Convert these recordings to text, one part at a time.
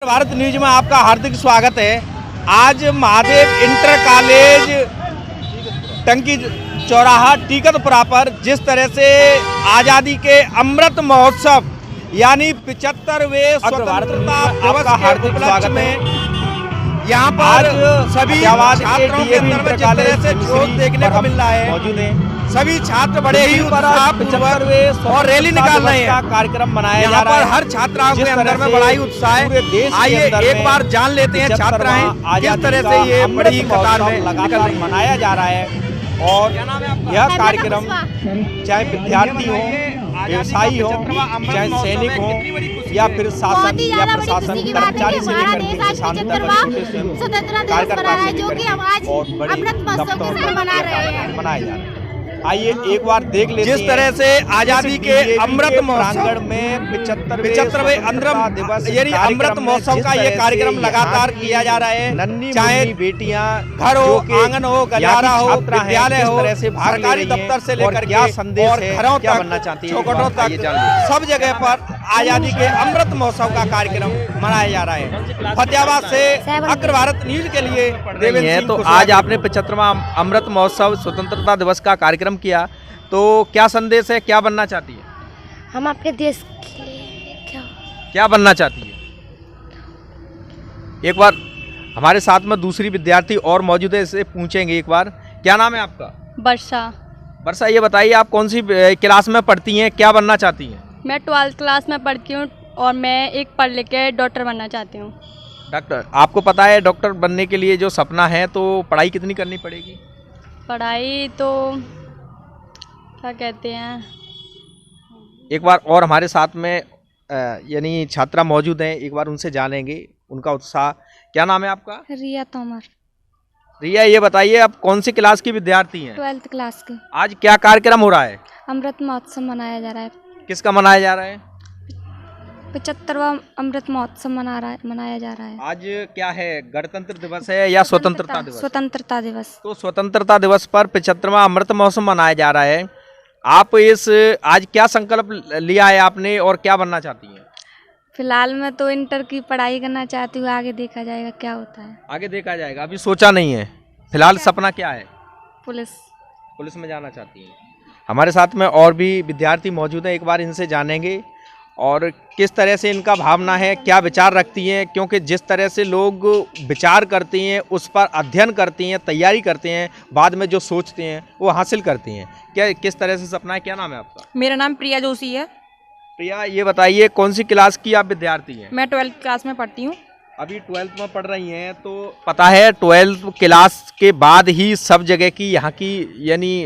Bharat news में आपका हार्दिक स्वागत है। आज महादेव इंटर कॉलेज टंकी चौराहा टीकतपुरा पर जिस तरह से आज़ादी के अमृत महोत्सव यानी 75वें स्वतंत्रता दिवस के उपलक्ष्य में यहाँ पर सभी छात्रों के अंदर में जिस तरह से जोश देखने को मिल रहा है, मौजूद है सभी छात्र बड़े ही उत्साहपूर्वक और रैली निकाल रहे हैं। कार्यक्रम मनाया जा रहा है। हर छात्राओं के अंदर में बड़ा ही उत्साह है। आइए एक बार जान लेते हैं छात्राएं किस तरह से ये बड़ी कतार में लगातार मनाया जा रहा है। और यह कार्यक्रम चाहे विद्यार्थी हो, व्यवसायी हो, चाहे सैनिक हो या फिर शासन या प्रशासन कर्मचारी से लेकर किसान तक कार्यकर्ता से लेकर और बड़ी दफ्तरों मनाया जा रहा है। आइए एक बार देख लेते हैं जिस तरह से आजादी के अमृत महोत्सव में 75वें अमृत महोत्सव का ये कार्यक्रम लगातार किया जा रहा है। चाहे बेटियां घर हो, आंगन हो, गलियारा हो, विद्यालय हो, सरकारी दफ्तर से लेकर क्या संदेश और घरों क्या बनना चाहती है, चौखटों तक सब जगह पर आजादी के अमृत महोत्सव का कार्यक्रम मनाया जा रहा है। फतेहाबाद से अग्र भारत न्यूज के लिए देवेंद्र सिंह। तो आज आपने 75वां अमृत महोत्सव स्वतंत्रता दिवस का कार्यक्रम किया, तो क्या संदेश है, क्या बनना चाहती है? हम अपने देश के क्या बनना चाहती है? एक बार हमारे साथ में दूसरी विद्यार्थी और मौजूद है, इससे पूछेंगे एक बार। क्या नाम है आपका? वर्षा। वर्षा, ये बताइए आप कौन सी क्लास में पढ़ती हैं, क्या बनना चाहती हैं? मैं 12th क्लास में पढ़ती हूँ और मैं एक पढ़ लिख के डॉक्टर बनना चाहती हूँ। डॉक्टर, आपको पता है डॉक्टर बनने के लिए जो सपना है तो पढ़ाई कितनी करनी पड़ेगी? पढ़ाई तो क्या कहते हैं, एक बार और हमारे साथ में यानी छात्रा मौजूद हैं, एक बार उनसे जानेंगे उनका उत्साह। क्या नाम है आपका? रिया तोमर। रिया, ये बताइए आप कौन सी क्लास की विद्यार्थी हैं? 12th क्लास की। आज क्या कार्यक्रम हो रहा है? अमृत महोत्सव मनाया जा रहा है। किसका मनाया जा रहा है? 75वां अमृत महोत्सव मनाया जा रहा है। आज क्या है, गणतंत्र दिवस है या स्वतंत्रता दिवस? स्वतंत्रता दिवस। तो स्वतंत्रता दिवस पर 75वां अमृत महोत्सव मनाया जा रहा है। आप आज क्या संकल्प लिया है आपने और क्या बनना चाहती हैं? फिलहाल मैं तो इंटर की पढ़ाई करना चाहती हूँ, आगे देखा जाएगा क्या होता है। आगे देखा जाएगा, अभी सोचा नहीं है। फिलहाल सपना क्या है? पुलिस में जाना चाहती हैं। हमारे साथ में और भी विद्यार्थी मौजूद हैं, एक बार इनसे जानेंगे और किस तरह से इनका भावना है, क्या विचार रखती हैं, क्योंकि जिस तरह से लोग विचार करती हैं, उस पर अध्ययन करती हैं, तैयारी करते हैं, बाद में जो सोचते हैं वो हासिल करती हैं। क्या किस तरह से सपना है? क्या नाम है आपका? मेरा नाम प्रिया जोशी है। प्रिया, ये बताइए कौन सी क्लास की आप विद्यार्थी हैं? मैं 12th क्लास में पढ़ती हूँ। अभी 12th में पढ़ रही हैं, तो पता है 12th क्लास के बाद ही सब जगह की यहाँ की यानी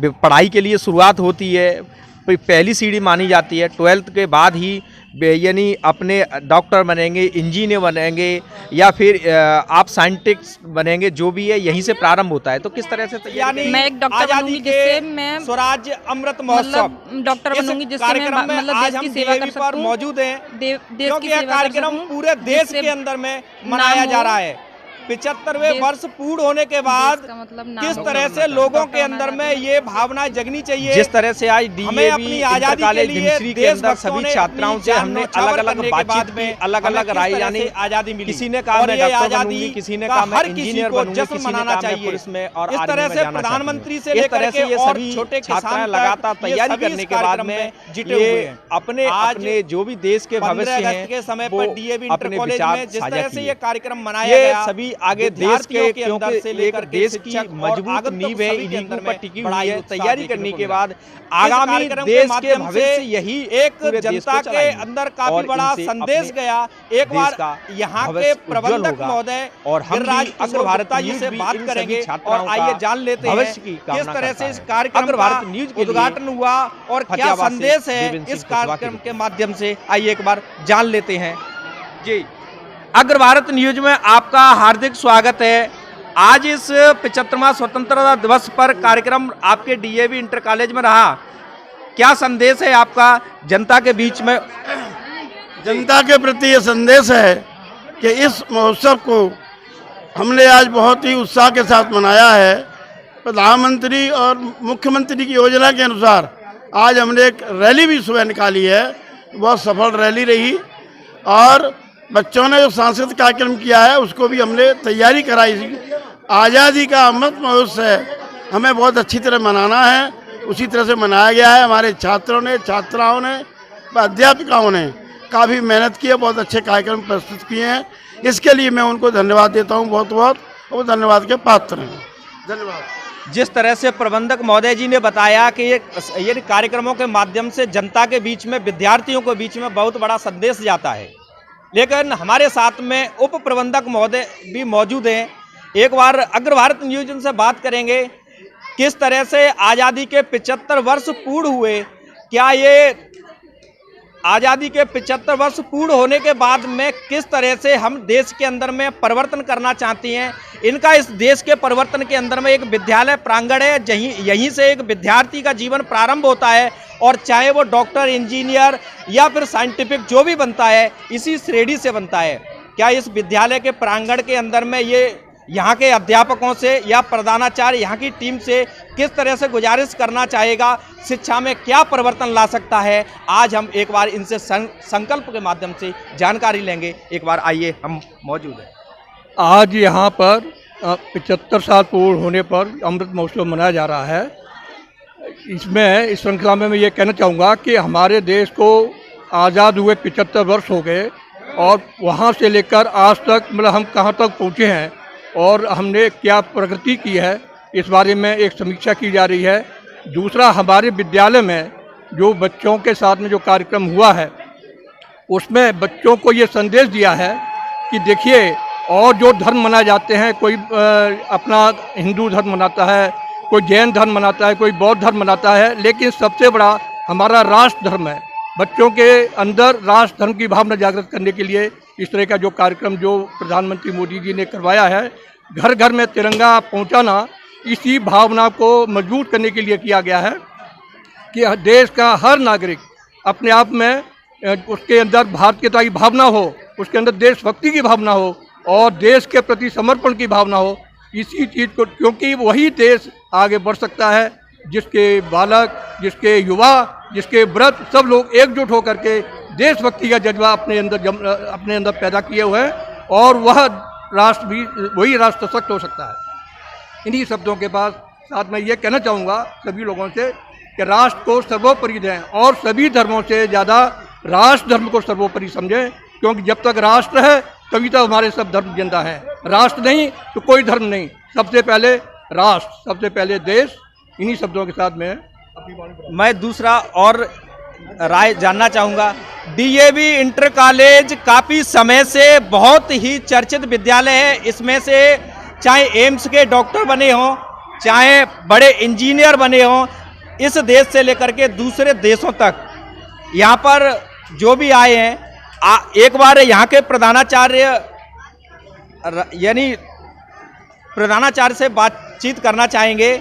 पढ़ाई के लिए शुरुआत होती है, पहली सीढ़ी मानी जाती है। 12th के बाद ही यानी अपने डॉक्टर बनेंगे, इंजीनियर बनेंगे या फिर आप साइंटिस्ट बनेंगे, जो भी है यहीं से प्रारंभ होता है। तो किस तरह से यानी मैं एक डॉक्टर बनूंगी जिससे मैं स्वराज्य अमृत महोत्सव डॉक्टर बनूंगी जिससे मैं मतलब देश की सेवा कर सकूं। मौजूद है देश की सेवा कार्यक्रम पूरे देश के अंदर में मनाया जा रहा है। 75वें वर्ष पूर्ण होने के बाद किस तरह से लोगों के अंदर में ये भावना जगनी चाहिए। जिस तरह से आज हमें अपनी आजादी के लिए के अंदर सभी छात्राओं से हमने अलग अलग बातचीत में अलग अलग राय यानी आजादी मिली। किसी ने कहा मैं डॉक्टर बनूंगी, किसी ने कहा मैं इंजीनियर बनूंगी, जश्न मनाना चाहिए पुलिस में और इस तरह से प्रधानमंत्री से लेकर के ये सभी छोटे छात्र लगातार तैयारी करने के बाद में जुटे हुए हैं। अपने जो भी देश के भविष्य हैं के समय पर डीएवी इंटर कॉलेज में जिस तरह से ये कार्यक्रम मनाया गया, सभी आगे देश के क्योंकि लेकर देश की मजबूत नींव है, इन्हीं के ऊपर टिकी हुई है। तैयारी करने के बाद आगामी देश के भविष्य यही एक जनता के अंदर काफी बड़ा संदेश गया। एक बार यहाँ के प्रबंधक महोदय और गिरिराज अग्र भारत जी से बात करेंगे और आइए जान लेते हैं किस तरह से इस कार्यक्रम का उद्घाटन हुआ और क्या संदेश है इस कार्यक्रम के माध्यम से। आइए एक बार जान लेते हैं। जी, अग्र भारत न्यूज में आपका हार्दिक स्वागत है। आज इस 75वां स्वतंत्रता दिवस पर कार्यक्रम आपके डीएवी इंटर कॉलेज में रहा, क्या संदेश है आपका जनता के बीच में? जनता के प्रति ये संदेश है कि इस महोत्सव को हमने आज बहुत ही उत्साह के साथ मनाया है। प्रधानमंत्री और मुख्यमंत्री की योजना के अनुसार आज हमने एक रैली भी सुबह निकाली है, बहुत सफल रैली रही और बच्चों ने जो सांस्कृतिक कार्यक्रम किया है उसको भी हमने तैयारी कराई थी। आज़ादी का अमृत महोत्सव हमें बहुत अच्छी तरह मनाना है, उसी तरह से मनाया गया है। हमारे छात्रों ने, छात्राओं ने, अध्यापिकाओं ने काफ़ी मेहनत की है, बहुत अच्छे कार्यक्रम प्रस्तुत किए हैं। इसके लिए मैं उनको धन्यवाद देता हूँ बहुत बहुत, और धन्यवाद के पात्र हैं। धन्यवाद। जिस तरह से प्रबंधक महोदय जी ने बताया कि ये कार्यक्रमों के माध्यम से जनता के बीच में, विद्यार्थियों के बीच में बहुत बड़ा संदेश जाता है, लेकिन हमारे साथ में उप प्रबंधक महोदय भी मौजूद हैं। एक बार अग्र भारत न्यूज उनसे बात करेंगे, किस तरह से आज़ादी के 75 वर्ष पूर्ण हुए, क्या ये आज़ादी के 75 वर्ष पूर्ण होने के बाद में किस तरह से हम देश के अंदर में परिवर्तन करना चाहती हैं। इनका इस देश के परिवर्तन के अंदर में एक विद्यालय प्रांगण है, यहीं से एक विद्यार्थी का जीवन प्रारंभ होता है, और चाहे वो डॉक्टर, इंजीनियर या फिर साइंटिफिक जो भी बनता है, इसी श्रेणी से बनता है। क्या इस विद्यालय के प्रांगण के अंदर में ये यहाँ के अध्यापकों से या प्रधानाचार्य यहाँ की टीम से किस तरह से गुजारिश करना चाहेगा, शिक्षा में क्या परिवर्तन ला सकता है, आज हम एक बार इनसे संकल्प के माध्यम से जानकारी लेंगे। एक बार आइए, हम मौजूद हैं। आज यहाँ पर 75 साल पूर्ण होने पर अमृत महोत्सव मनाया जा रहा है। इसमें इस श्रृंखला में मैं ये कहना चाहूँगा कि हमारे देश को आज़ाद हुए 75 वर्ष हो गए, और वहाँ से लेकर आज तक मतलब हम कहाँ तक पहुँचे हैं और हमने क्या प्रगति की है, इस बारे में एक समीक्षा की जा रही है। दूसरा, हमारे विद्यालय में जो बच्चों के साथ में जो कार्यक्रम हुआ है, उसमें बच्चों को ये संदेश दिया है कि देखिए, और जो धर्म मनाए जाते हैं, कोई अपना हिंदू धर्म मनाता है, कोई जैन धर्म मनाता है, कोई बौद्ध धर्म मनाता है, लेकिन सबसे बड़ा हमारा राष्ट्र धर्म है। बच्चों के अंदर राष्ट्र धर्म की भावना जागृत करने के लिए इस तरह का जो कार्यक्रम जो प्रधानमंत्री मोदी जी ने करवाया है, घर घर में तिरंगा पहुंचाना, इसी भावना को मजबूत करने के लिए किया गया है कि देश का हर नागरिक अपने आप में उसके अंदर भारतीयता की भावना हो, उसके अंदर देशभक्ति की भावना हो और देश के प्रति समर्पण की भावना हो। इसी चीज़ को, क्योंकि वही देश आगे बढ़ सकता है जिसके बालक, जिसके युवा, जिसके वृद्ध, सब लोग एकजुट होकर के देशभक्ति का जज्बा अपने अंदर पैदा किए हुए हैं, और वह राष्ट्र भी, वही राष्ट्र सशक्त हो सकता है। इन्हीं शब्दों के साथ मैं ये कहना चाहूँगा सभी लोगों से कि राष्ट्र को सर्वोपरि दें और सभी धर्मों से ज़्यादा राष्ट्र धर्म को सर्वोपरि समझें, क्योंकि जब तक राष्ट्र है तभी तक हमारे सब धर्म जिंदा हैं। राष्ट्र नहीं तो कोई धर्म नहीं, सबसे पहले राष्ट्र, सबसे पहले देश। इन्हीं शब्दों के साथ मैं दूसरा और राय जानना चाहूँगा। डीएवी इंटर कॉलेज काफ़ी समय से बहुत ही चर्चित विद्यालय है। इसमें से चाहे एम्स के डॉक्टर बने हों, चाहे बड़े इंजीनियर बने हों, इस देश से लेकर के दूसरे देशों तक यहाँ पर जो भी आए हैं, एक बार यहाँ के प्रधानाचार्य यानी प्रधानाचार्य से बातचीत करना चाहेंगे,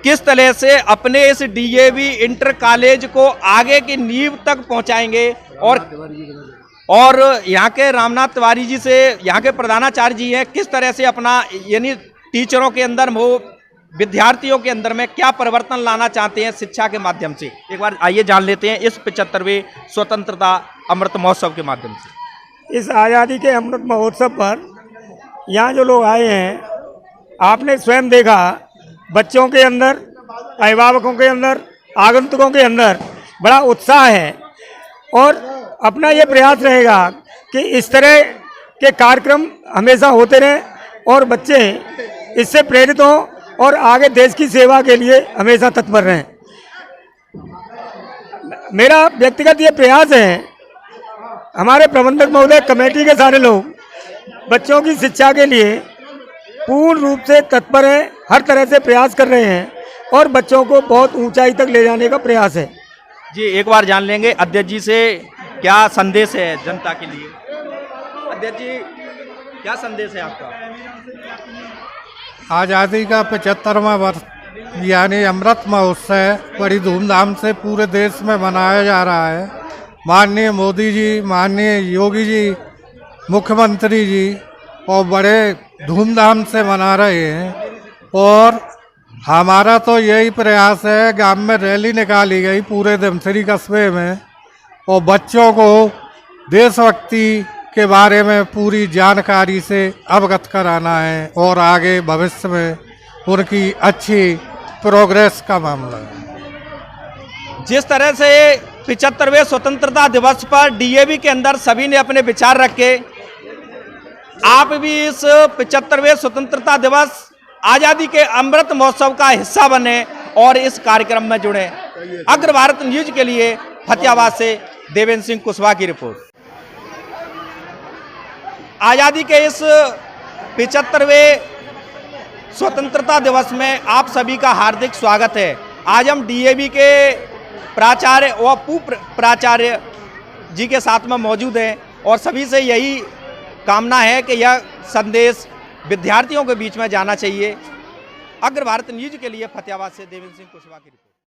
किस तरह से अपने इस डीएवी इंटर कॉलेज को आगे की नींव तक पहुंचाएंगे, और यहाँ के रामनाथ तिवारी जी से, यहाँ के प्रधानाचार्य जी हैं, किस तरह से अपना यानी टीचरों के अंदर, वो विद्यार्थियों के अंदर में क्या परिवर्तन लाना चाहते हैं शिक्षा के माध्यम से। एक बार आइए जान लेते हैं इस 75वें स्वतंत्रता अमृत महोत्सव के माध्यम से। इस आज़ादी के अमृत महोत्सव पर यहाँ जो लोग आए हैं, आपने स्वयं देखा, बच्चों के अंदर, अभिभावकों के अंदर, आगंतुकों के अंदर बड़ा उत्साह है, और अपना ये प्रयास रहेगा कि इस तरह के कार्यक्रम हमेशा होते रहें और बच्चे इससे प्रेरित हों और आगे देश की सेवा के लिए हमेशा तत्पर रहें। मेरा व्यक्तिगत ये प्रयास है, हमारे प्रबंधक महोदय, कमेटी के सारे लोग बच्चों की शिक्षा के लिए पूर्ण रूप से तत्पर हैं, हर तरह से प्रयास कर रहे हैं और बच्चों को बहुत ऊंचाई तक ले जाने का प्रयास है। जी, एक बार जान लेंगे अध्यक्ष जी से क्या संदेश है जनता के लिए। अध्यक्ष जी, क्या संदेश है आपका? आज़ादी का 75वां वर्ष यानी अमृत महोत्सव बड़ी धूमधाम से पूरे देश में मनाया जा रहा है। माननीय मोदी जी, माननीय योगी जी, मुख्यमंत्री जी और बड़े धूमधाम से मना रहे हैं, और हमारा तो यही प्रयास है। गांव में रैली निकाली गई पूरे धमसरी कस्बे में, और बच्चों को देशभक्ति के बारे में पूरी जानकारी से अवगत कराना है और आगे भविष्य में उनकी अच्छी प्रोग्रेस का मामला है। जिस तरह से 75वें स्वतंत्रता दिवस पर डीएवी के अंदर सभी ने अपने विचार रखे, आप भी इस 75वें स्वतंत्रता दिवस आज़ादी के अमृत महोत्सव का हिस्सा बने और इस कार्यक्रम में जुड़े। अग्र भारत न्यूज के लिए फतेहाबाद से देवेंद्र सिंह कुशवाहा की रिपोर्ट। आज़ादी के इस 75वें स्वतंत्रता दिवस में आप सभी का हार्दिक स्वागत है। आज हम डीएवी के प्राचार्य और पूर्व प्राचार्य जी के साथ में मौजूद हैं और सभी से यही कामना है कि यह संदेश विद्यार्थियों के बीच में जाना चाहिए। अग्र भारत न्यूज के लिए फतेहाबाद से देवेंद्र सिंह कुशवाहा की रिपोर्ट।